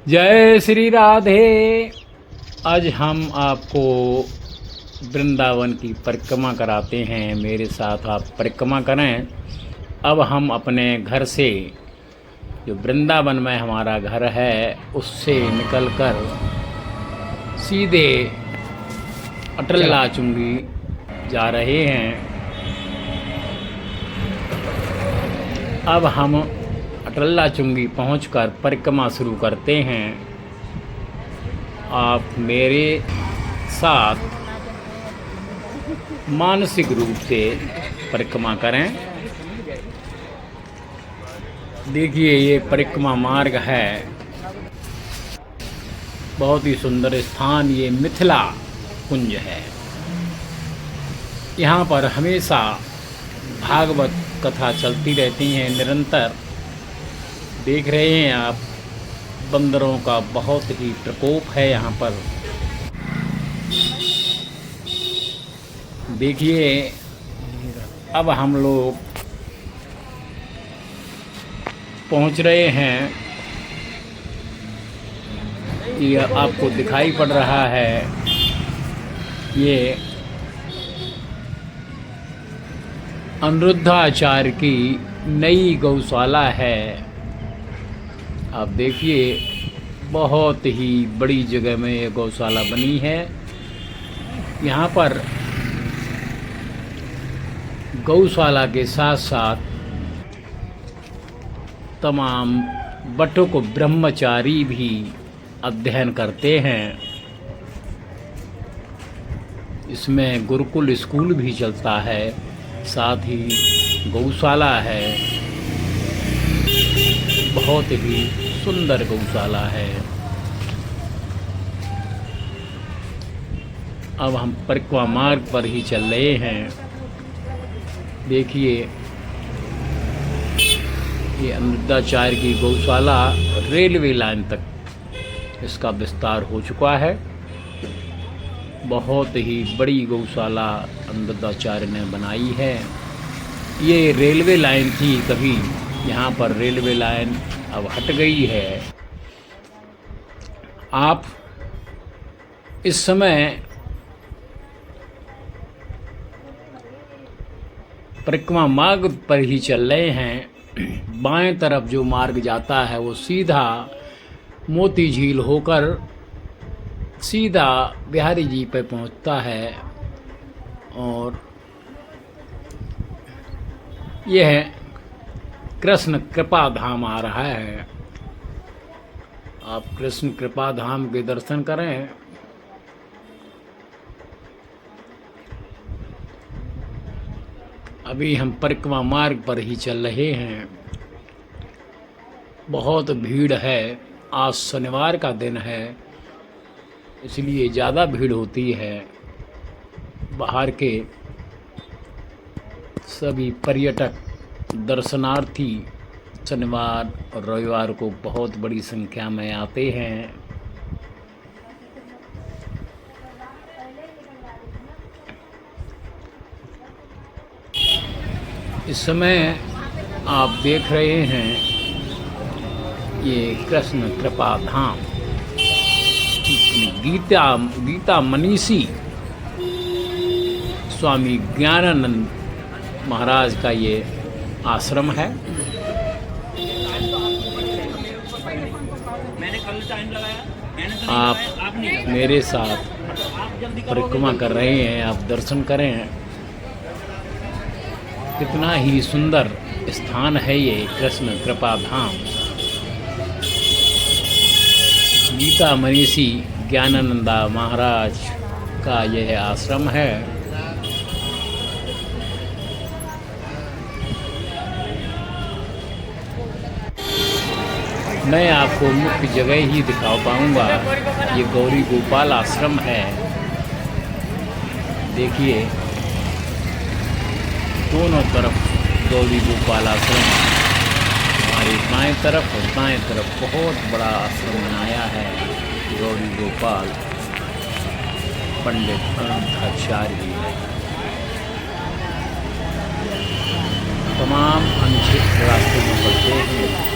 जय श्री राधे। आज हम आपको वृंदावन की परिक्रमा कराते हैं। मेरे साथ आप परिक्रमा करें। अब हम अपने घर से, जो वृंदावन में हमारा घर है, उससे निकलकर सीधे अटल लाचुंगी जा रहे हैं। अब हम अटल लाचुंगी पहुंचकर परिक्रमा शुरू करते हैं। आप मेरे साथ मानसिक रूप से परिक्रमा करें। देखिए, ये परिक्रमा मार्ग है। बहुत ही सुंदर स्थान ये मिथिला कुंज है। यहाँ पर हमेशा भागवत कथा चलती रहती हैं निरंतर। देख रहे हैं आप, बंदरों का बहुत ही प्रकोप है यहाँ पर। देखिए, अब हम लोग पहुँच रहे हैं। ये आपको दिखाई पड़ रहा है, ये अनिरुद्धाचार्य की नई गौशाला है। आप देखिए, बहुत ही बड़ी जगह में ये गौशाला बनी है। यहाँ पर गौशाला के साथ साथ तमाम बटुक ब्रह्मचारी भी अध्ययन करते हैं। इसमें गुरुकुल स्कूल भी चलता है, साथ ही गौशाला है। बहुत ही सुंदर गौशाला है। अब हम परिक्रमा मार्ग पर ही चल रहे हैं। देखिए, ये अनिरुद्धाचार्य की गौशाला रेलवे लाइन तक इसका विस्तार हो चुका है। बहुत ही बड़ी गौशाला अनिरुद्धाचार्य ने बनाई है। ये रेलवे लाइन थी कभी, यहाँ पर रेलवे लाइन अब हट गई है। आप इस समय परिक्रमा मार्ग पर ही चल रहे हैं। बाएं तरफ जो मार्ग जाता है वो सीधा मोती झील होकर सीधा बिहारी जी पे पहुंचता है। और यह कृष्ण कृपा धाम आ रहा है। आप कृष्ण कृपा धाम के दर्शन करें। अभी हम परिक्रमा मार्ग पर ही चल रहे हैं। बहुत भीड़ है। आज शनिवार का दिन है, इसलिए ज़्यादा भीड़ होती है। बाहर के सभी पर्यटक दर्शनार्थी शनिवार और रविवार को बहुत बड़ी संख्या में आते हैं। इस समय आप देख रहे हैं, ये कृष्ण कृपा धाम गीता मनीषी स्वामी ज्ञानानंद महाराज का ये आश्रम है। आप मेरे साथ परिक्रमा कर रहे हैं। आप दर्शन करें। कितना ही सुंदर स्थान है ये कृष्ण कृपा धाम। गीता मनीषी ज्ञानानंदा महाराज का यह आश्रम है। मैं आपको मुख्य जगह ही दिखा पाऊंगा। ये गौरी गोपाल आश्रम है। देखिए, दोनों तरफ गौरी गोपाल आश्रम। हमारे बाएं तरफ और दाएं तरफ बहुत बड़ा आश्रम बनाया है गौरी गोपाल पंडित अनिरुद्धाचार्य। तमाम अनुचित रास्ते में पड़ते हैं।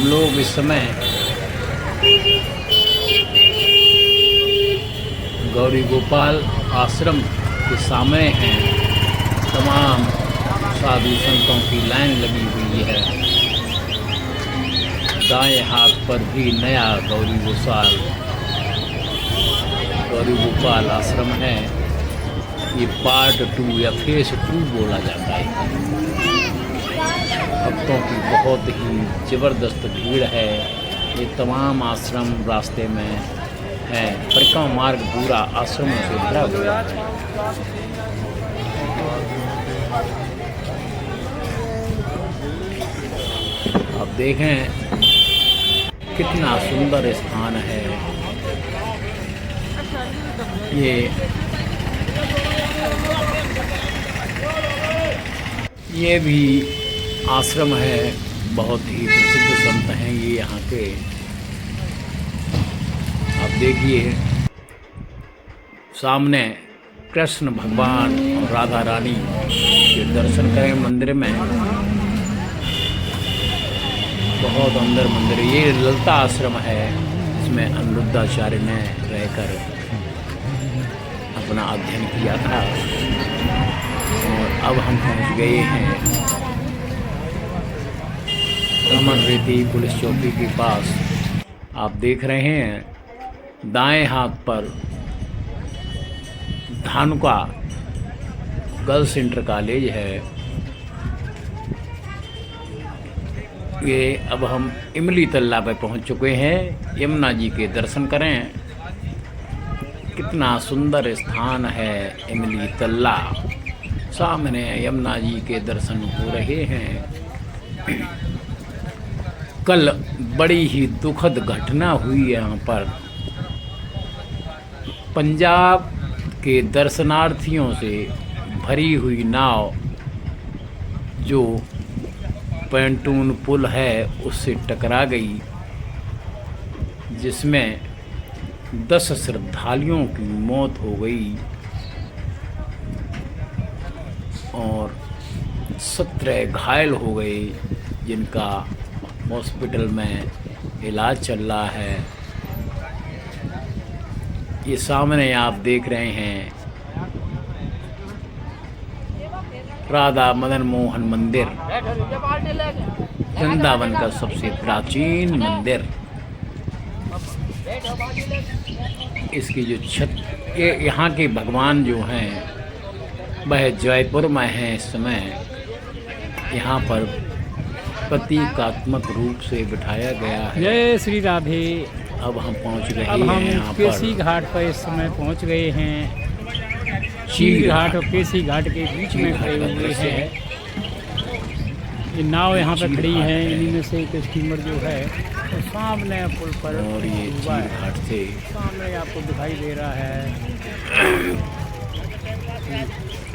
लोग इस समय गौरी गोपाल आश्रम के सामने हैं। तमाम साधु संतों की लाइन लगी हुई है। दाएं हाथ पर भी नया गौरी गोपाल आश्रम है। ये पार्ट 2 या फेज 2 बोला जाता है। भक्तों की बहुत ही ज़बरदस्त भीड़ है। ये तमाम आश्रम रास्ते में है। परिक्रमा मार्ग पूरा आश्रमों से भरा हुआ है। आप देखें कितना सुंदर स्थान है। ये भी आश्रम है। बहुत ही प्रसिद्ध संत हैं ये यहाँ के। आप देखिए सामने कृष्ण भगवान और राधा रानी के दर्शन करें मंदिर में। बहुत अंदर मंदिर। ये ललिता आश्रम है। इसमें अनिरुद्धाचार्य ने रहकर अपना अध्ययन किया था। और अब हम पहुंच गए हैं रमन रेती पुलिस चौकी के पास। आप देख रहे हैं दाएं हाथ पर धानुका गर्ल्स इंटर कॉलेज है। ये अब हम इमली तल्ला पे पहुंच चुके हैं। यमुना जी के दर्शन करें। कितना सुंदर स्थान है इमली तल्ला। सामने यमुना जी के दर्शन हो रहे हैं। कल बड़ी ही दुखद घटना हुई यहाँ पर। पंजाब के दर्शनार्थियों से भरी हुई नाव जो पैंटून पुल है उससे टकरा गई, जिसमें 10 श्रद्धालुओं की मौत हो गई और 17 घायल हो गए, जिनका हॉस्पिटल में इलाज चल रहा है। ये सामने आप देख रहे हैं राधा मदन मोहन मंदिर, वृंदावन का सबसे प्राचीन मंदिर। इसकी जो छत, ये यहाँ के भगवान जो हैं वह जयपुर में हैं इस समय। यहाँ पर प्रतीकात्मक रूप से बिठाया गया है। जय श्री राधे। अब हम पहुँच गए अब हम यहाँ पर केसी घाट पर इस समय पहुँच गए हैं। चीर घाट और केसी घाट के बीच में खड़े हुए हैं। ये नाव यहाँ पर खड़ी है। इन्हीं में से एक स्टीमर जो है तो सामने पुल पर, और ये चीर घाट से सामने आपको दिखाई दे रहा है।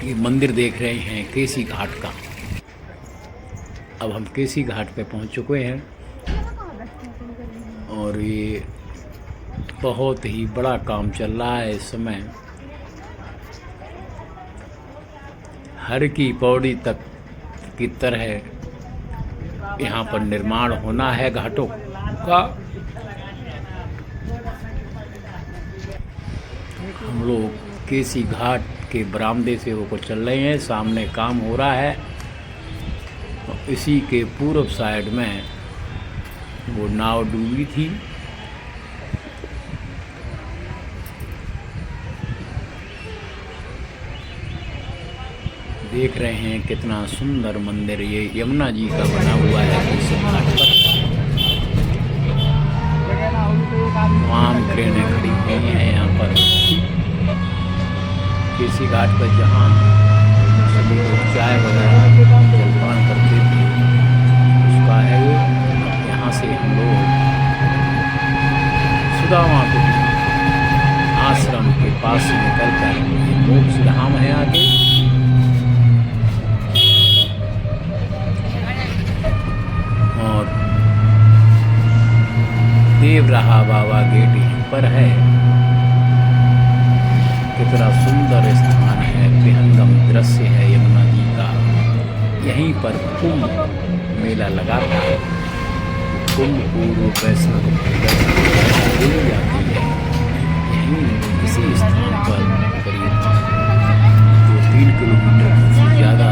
ये मंदिर देख रहे हैं केसी घाट का। अब हम केसी घाट पे पहुंच चुके हैं और ये बहुत ही बड़ा काम चल रहा है इस समय। हर की पौड़ी तक की तरह यहाँ पर निर्माण होना है घाटों का। हम लोग केसी घाट के बरामदे से होकर चल रहे हैं। सामने काम हो रहा है। इसी के पूर्व साइड में वो नाव डूबी थी। देख रहे हैं कितना सुंदर मंदिर ये यमुना जी का बना हुआ है केसी घाट पर। तमाम ट्रेनें खड़ी हुई हैं यहाँ पर केसी घाट पर, जहाँ सभी लोग चाय वगैरह जलपान करते थे उसका है ये। यहाँ से हम लोग सुदामा आश्रम के पास से निकलकर ये मोक्ष धाम है आगे। और देवराहा बाबा गेट यहीं पर है। कितना सुंदर स्थान है। विहंगम दृश्य है यमुना जी का। यहीं पर कुंभ मेला लगा था। कुंभ पूर्व वैष्णव बोली जाती है। यहीं इसी स्थान पर करीब जो 3 किलोमीटर से ज़्यादा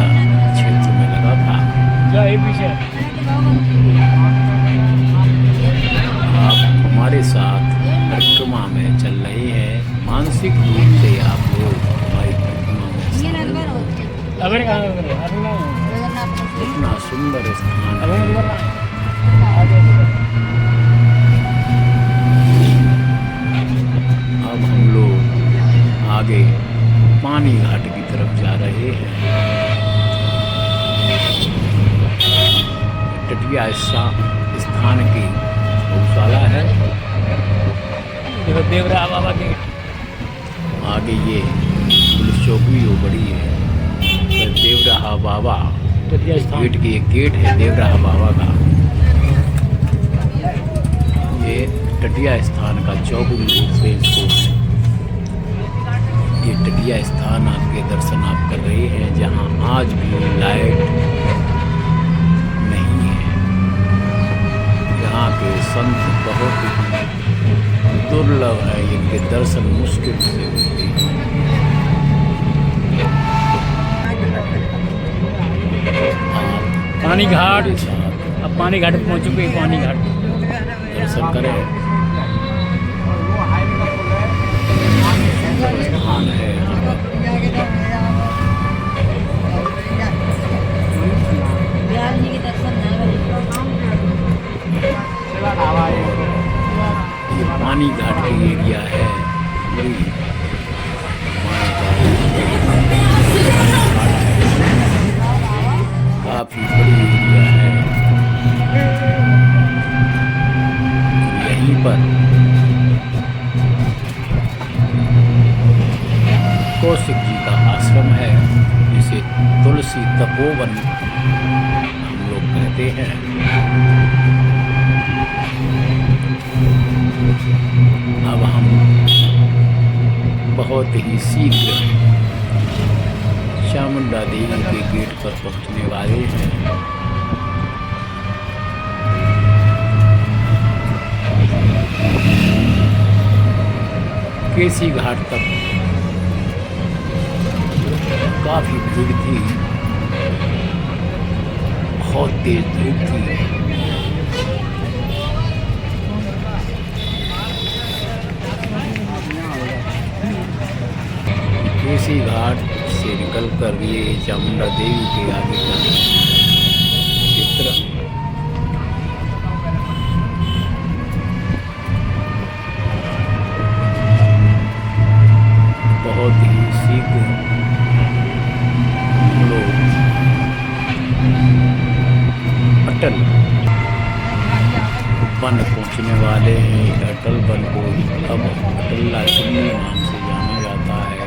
क्षेत्र में लगा था। आप हमारे साथ परिक्रमा में चल रहे हैं। मानसिक रूप से आप लोग हमारी परिक्रमा में इतना सुंदर स्थान है। अब हम लोग आगे पानी घाट की तरफ जा रहे हैं। तटिया स्थान की गौशाला है। देवरा बाबा के आगे ये पुलिस चौकी जो बड़ी है, तो देवराहा बाबा गेट की एक गेट है देवराहा बाबा का। ये तटिया स्थान का चौक भी बोलते हैं इसको। ये तटिया स्थान आपके दर्शन आप कर रहे हैं, जहाँ आज भी लाइट नहीं है। यहाँ के संत बहुत ही दुर्लभ है, इनके दर्शन मुश्किल से होते हैं। पानी घाट, के साथ अब पानी घाट पहुँच चुके हैं। पानी घाट दर्शन करें। स्थान है यहाँ पर। ये पानी घाट की एरिया है। काफी बड़ी एरिया है। यहीं पर कौशिक जी का आश्रम है, जिसे तुलसी तपोवन हम लोग कहते हैं। अब हम बहुत ही शीघ्र चामुंडा देवी के गेट पर पहुंचने वाले हैं। केसी घाट तक काफी भीड़ थी, बहुत तेज धूप थी। केसी घाट से निकलकर ये चामुंडा देवी के आगे का क्षेत्र बहुत ही शीघ्र हम लोग अटल वन पहुंचने वाले हैं। अटल वन को अब अटल्ला चुन्नी नाम से जाना जाता है।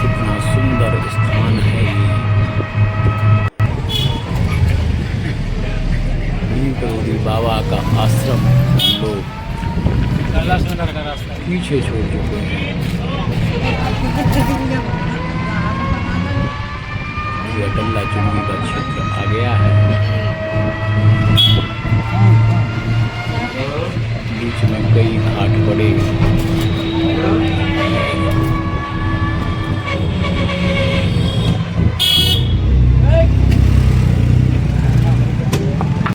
कितना सुंदर स्थान है ये। नीलकरोली बाबा का आश्रम लोग पीछे छोड़ चुके हैं। ये अटल्ला चुन्नी का क्षेत्र आ गया है। बीच में कई घाट पड़े